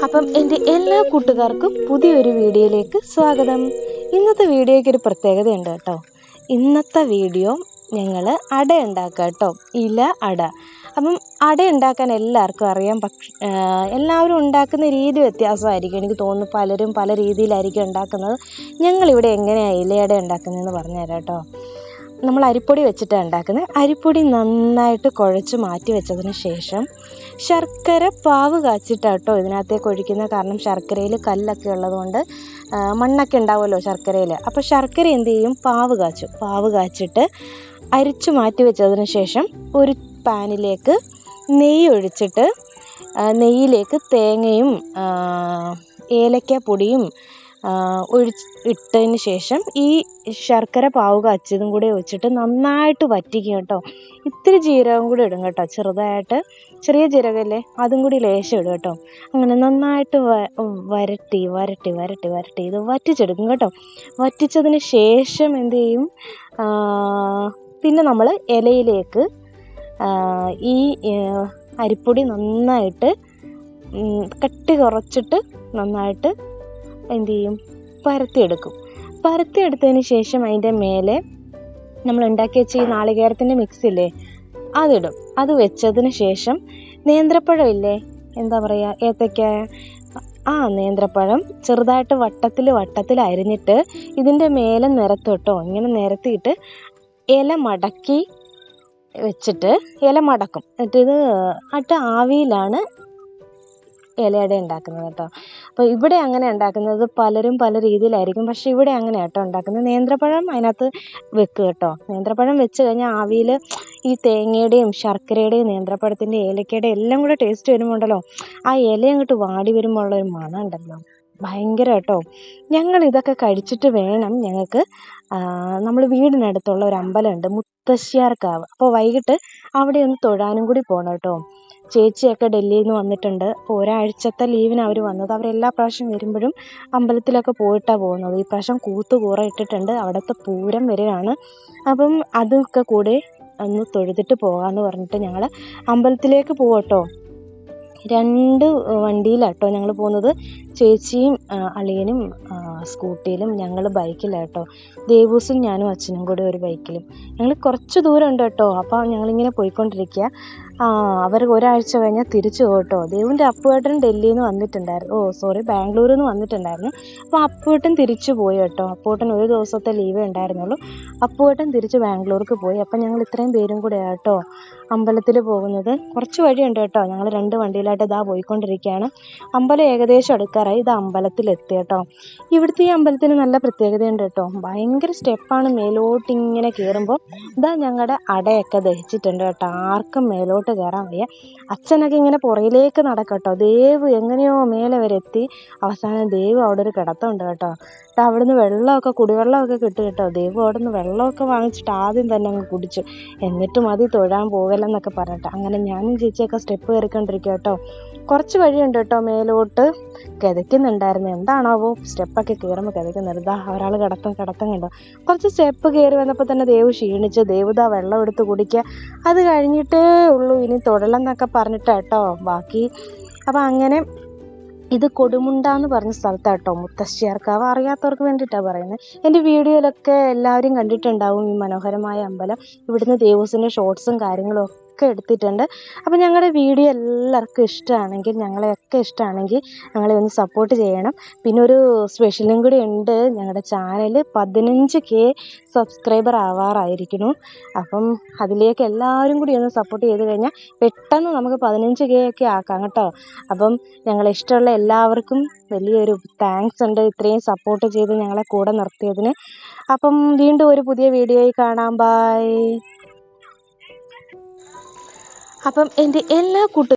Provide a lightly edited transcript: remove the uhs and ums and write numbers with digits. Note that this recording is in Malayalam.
അപ്പം എൻ്റെ എല്ലാ കൂട്ടുകാർക്കും പുതിയൊരു വീഡിയോയിലേക്ക് സ്വാഗതം. ഇന്നത്തെ വീഡിയോയ്ക്ക് ഒരു പ്രത്യേകതയുണ്ട് കേട്ടോ. ഇന്നത്തെ വീഡിയോ ഞങ്ങൾ അട ഉണ്ടാക്കുക കേട്ടോ, ഇല അട. അപ്പം അട ഉണ്ടാക്കാൻ എല്ലാവർക്കും അറിയാം, എല്ലാവരും ഉണ്ടാക്കുന്ന രീതി വ്യത്യാസമായിരിക്കും. എനിക്ക് തോന്നുന്നു പലരും പല രീതിയിലായിരിക്കും ഉണ്ടാക്കുന്നത്. ഞങ്ങളിവിടെ എങ്ങനെയാണ് ഇലയട ഉണ്ടാക്കുന്നതെന്ന് പറഞ്ഞുതരാം കേട്ടോ. നമ്മൾ അരിപ്പൊടി വെച്ചിട്ടാണ് ഉണ്ടാക്കുന്നത്. അരിപ്പൊടി നന്നായിട്ട് കുഴച്ച് മാറ്റി വെച്ചതിന് ശേഷം ശർക്കര പാവ് കാച്ചിട്ടാട്ടോ ഇതിനകത്തേക്ക് ഒഴിക്കുന്നത്. കാരണം ശർക്കരയിൽ കല്ലൊക്കെ ഉള്ളതുകൊണ്ട് മണ്ണൊക്കെ ഉണ്ടാവുമല്ലോ ശർക്കരയിൽ. അപ്പോൾ ശർക്കര എന്ത് ചെയ്യും, പാവ് കാച്ചിട്ട് അരിച്ചു മാറ്റി വെച്ചതിന് ശേഷം ഒരു പാനിലേക്ക് നെയ്യ് ഒഴിച്ചിട്ട് നെയ്യിലേക്ക് തേങ്ങയും ഏലക്കാപ്പൊടിയും ഇട്ടതിന് ശേഷം ഈ ശർക്കര പാവ് കാച്ചതും കൂടെ ഒഴിച്ചിട്ട് നന്നായിട്ട് വറ്റിക്കും കേട്ടോ. ഇത്തിരി ജീരകം കൂടി ഇടും കേട്ടോ, ചെറുതായിട്ട്, ചെറിയ ജീരകമല്ലേ, അതും കൂടി ലേശം ഇടും കേട്ടോ. അങ്ങനെ നന്നായിട്ട് വരട്ടി ഇത് വറ്റിച്ചെടുക്കും കേട്ടോ. വറ്റിച്ചതിന് ശേഷം എന്ത് ചെയ്യും, പിന്നെ നമ്മൾ ഇലയിലേക്ക് ഈ അരിപ്പൊടി നന്നായിട്ട് കട്ടി കുറച്ചിട്ട് നന്നായിട്ട് എന്ത് ചെയ്യും, പരത്തിയെടുത്തതിന് ശേഷം അതിൻ്റെ മേലെ നമ്മൾ ഉണ്ടാക്കി വെച്ച ഈ നാളികേരത്തിൻ്റെ മിക്സില്ലേ അതിടും. അത് വെച്ചതിന് ശേഷം നേന്ത്രപ്പഴം ഇല്ലേ, എന്താ പറയുക, ഏത്തയ്ക്ക, നേന്ത്രപ്പഴം ചെറുതായിട്ട് വട്ടത്തിൽ അരിഞ്ഞിട്ട് ഇതിൻ്റെ മേലെ നിരത്തോട്ടോ, ഇങ്ങനെ നിരത്തിയിട്ട് ഇല മടക്കി വെച്ചിട്ട് ഇല മടക്കും. എന്നിട്ട് ആവിയിലാണ് ഇലയട ഉണ്ടാക്കുന്നത് കേട്ടോ. അപ്പോൾ ഇവിടെ അങ്ങനെ ഉണ്ടാക്കുന്നത്, പലരും പല രീതിയിലായിരിക്കും, പക്ഷെ ഇവിടെ അങ്ങനെ കേട്ടോ ഉണ്ടാക്കുന്നത്. നേന്ത്രപ്പഴം അതിനകത്ത് വെക്കുക കേട്ടോ. നേന്ത്രപ്പഴം വെച്ച് കഴിഞ്ഞാൽ ആവിയിൽ ഈ തേങ്ങയുടെയും ശർക്കരയുടെയും നേന്ത്രപ്പഴത്തിൻ്റെ ഏലക്കയുടെയും എല്ലാം കൂടെ ടേസ്റ്റ് വരുമ്പോണ്ടല്ലോ, ആ ഇല അങ്ങോട്ട് വാടി വരുമ്പോൾ ഉള്ളൊരു മണം ഉണ്ടല്ലോ, ഭയങ്കര കേട്ടോ. ഞങ്ങൾ ഇതൊക്കെ കഴിച്ചിട്ട് വേണം ഞങ്ങൾക്ക്, നമ്മൾ വീടിനടുത്തുള്ള ഒരു അമ്പലമുണ്ട്, മുത്തശ്ശിയാർക്കാവ്. അപ്പോൾ വൈകിട്ട് അവിടെ ഒന്ന് തൊഴാനും കൂടി പോകണം കേട്ടോ. ചേച്ചിയൊക്കെ ഡൽഹിയിൽ നിന്ന് വന്നിട്ടുണ്ട്. അപ്പോൾ ഒരാഴ്ചത്തെ ലീവിന് അവർ വന്നത്. അവരെല്ലാ പ്രാവശ്യം വരുമ്പോഴും അമ്പലത്തിലൊക്കെ പോയിട്ടാണ് പോകുന്നത്. ഈ പ്രാവശ്യം കൂറ ഇട്ടിട്ടുണ്ട്, അവിടുത്തെ പൂരം വരികയാണ്. അപ്പം അതൊക്കെ കൂടെ ഒന്ന് തൊഴുതിട്ട് പോകാമെന്ന് പറഞ്ഞിട്ട് ഞങ്ങൾ അമ്പലത്തിലേക്ക് പോകട്ടോ. 2 വണ്ടിയിലാട്ടോ ഞങ്ങൾ പോകുന്നത്. ചേച്ചിയും അളിയനും സ്കൂട്ടിയിലും, ഞങ്ങൾ ബൈക്കിലാട്ടോ. ദേവൂസും ഞാനും അച്ഛനും കൂടെ ഒരു ബൈക്കിലും. ഞങ്ങൾ കുറച്ച് ദൂരം ഉണ്ട് കേട്ടോ. അപ്പോൾ ഞങ്ങളിങ്ങനെ പോയിക്കൊണ്ടിരിക്കുക. അവർ ഒരാഴ്ച കഴിഞ്ഞാൽ തിരിച്ചു പോകട്ടോ. ദേവുവിൻ്റെ അപ്പുവേട്ടൻ ഡൽഹിയിൽ നിന്ന് വന്നിട്ടുണ്ടായിരുന്നു, ബാംഗ്ലൂരിൽ നിന്ന് വന്നിട്ടുണ്ടായിരുന്നു. അപ്പോൾ അപ്പുവേട്ടൻ തിരിച്ചു പോയി കേട്ടോ. അപ്പുവേട്ടൻ ഒരു ദിവസത്തെ ലീവേ ഉണ്ടായിരുന്നുള്ളൂ. അപ്പുവേട്ടൻ തിരിച്ച് ബാംഗ്ലൂർക്ക് പോയി. അപ്പം ഞങ്ങൾ ഇത്രയും പേരും കൂടെ കേട്ടോ അമ്പലത്തിൽ പോകുന്നത്. കുറച്ച് വഴിയുണ്ട് കേട്ടോ. ഞങ്ങൾ 2 വണ്ടിയിലായിട്ട് ഇതാ പോയിക്കൊണ്ടിരിക്കുകയാണ്. അമ്പലം ഏകദേശം അടുക്കാറായി. ഇത് അമ്പലത്തിലെത്തി കേട്ടോ. ഇവിടുത്തെ ഈ അമ്പലത്തിന് നല്ല പ്രത്യേകതയുണ്ട് കേട്ടോ. ഭയങ്കര സ്റ്റെപ്പാണ് മേലോട്ടിങ്ങനെ കയറുമ്പോൾ. ഇതാ ഞങ്ങളുടെ അടയൊക്കെ ദഹിച്ചിട്ടുണ്ട് കേട്ടോ. ആർക്കും മേലോട്ട് കയറാൻ വയ്യ. അച്ഛനൊക്കെ ഇങ്ങനെ പുറയിലേക്ക് നടക്കട്ടോ. ദേവ് എങ്ങനെയോ മേലെ വരെ എത്തി. അവസാനം ദേവ് അവിടെ ഒരു കിടത്തമുണ്ട് കേട്ടോ. അവിടുന്ന് കുടിവെള്ളമൊക്കെ കിട്ടും കേട്ടോ. ദേവ് അവിടെ നിന്ന് വെള്ളമൊക്കെ വാങ്ങിച്ചിട്ട് ആദ്യം തന്നെ അങ്ങ് കുടിച്ചു. എന്നിട്ട് മതി തൊഴാൻ പോകലെന്നൊക്കെ പറഞ്ഞിട്ട്. അങ്ങനെ ഞാനും ചേച്ചിയൊക്കെ സ്റ്റെപ്പ് കയറിക്കൊണ്ടിരിക്കുക കേട്ടോ. കുറച്ച് വഴിയുണ്ട് കേട്ടോ മേലോട്ട്. കിതയ്ക്കുന്നുണ്ടായിരുന്നു, എന്താണാവോ സ്റ്റെപ്പൊക്കെ കയറുമ്പോൾ കിതയ്ക്കുന്നുണ്ട്. ഒരാൾ കിടത്തം കണ്ടോ. കുറച്ച് സ്റ്റെപ്പ് കയറി വന്നപ്പോൾ തന്നെ ദേവ് ക്ഷീണിച്ച്. ദേവുദാ വെള്ളം എടുത്ത് കുടിക്കുക. അത് കഴിഞ്ഞിട്ടേ ഉള്ളൂ ഇനി തൊഴലെന്നൊക്കെ പറഞ്ഞിട്ടാട്ടോ ബാക്കി. അപ്പം അങ്ങനെ ഇത് കൊടുമുണ്ട എന്ന് പറഞ്ഞ സ്ഥലത്താട്ടോ, മുത്തശ്ശിയാർക്കാവ്. അറിയാത്തവർക്ക് വേണ്ടിയിട്ടാണ് പറയുന്നത്. എൻ്റെ വീഡിയോയിലൊക്കെ എല്ലാവരും കണ്ടിട്ടുണ്ടാവും ഈ മനോഹരമായ അമ്പലം. ഇവിടുന്ന് ദേവൂസിൻ്റെ ഷോർട്സും കാര്യങ്ങളും ഒക്കെ എടുത്തിട്ടുണ്ട്. അപ്പോൾ ഞങ്ങളുടെ വീഡിയോ എല്ലാവർക്കും ഇഷ്ടമാണെങ്കിൽ, ഞങ്ങളെയൊക്കെ ഇഷ്ടമാണെങ്കിൽ ഞങ്ങളെ ഒന്ന് സപ്പോർട്ട് ചെയ്യണം. പിന്നെ ഒരു സ്പെഷ്യലും കൂടി ഉണ്ട്. ഞങ്ങളുടെ ചാനൽ 15K സബ്സ്ക്രൈബർ ആവാറായിരിക്കുന്നു. അപ്പം അതിലേക്ക് എല്ലാവരും കൂടി ഒന്ന് സപ്പോർട്ട് ചെയ്ത് കഴിഞ്ഞാൽ പെട്ടെന്ന് നമുക്ക് 15K ഒക്കെ ആക്കാം കേട്ടോ. അപ്പം ഞങ്ങളെ ഇഷ്ടമുള്ള എല്ലാവർക്കും വലിയൊരു താങ്ക്സ് ഉണ്ട്, ഇത്രയും സപ്പോർട്ട് ചെയ്ത് ഞങ്ങളെ കൂടെ നിർത്തിയതിന്. അപ്പം വീണ്ടും ഒരു പുതിയ വീഡിയോയിൽ കാണാം. ബൈ. അപ്പം എൻ്റെ എല്ലാ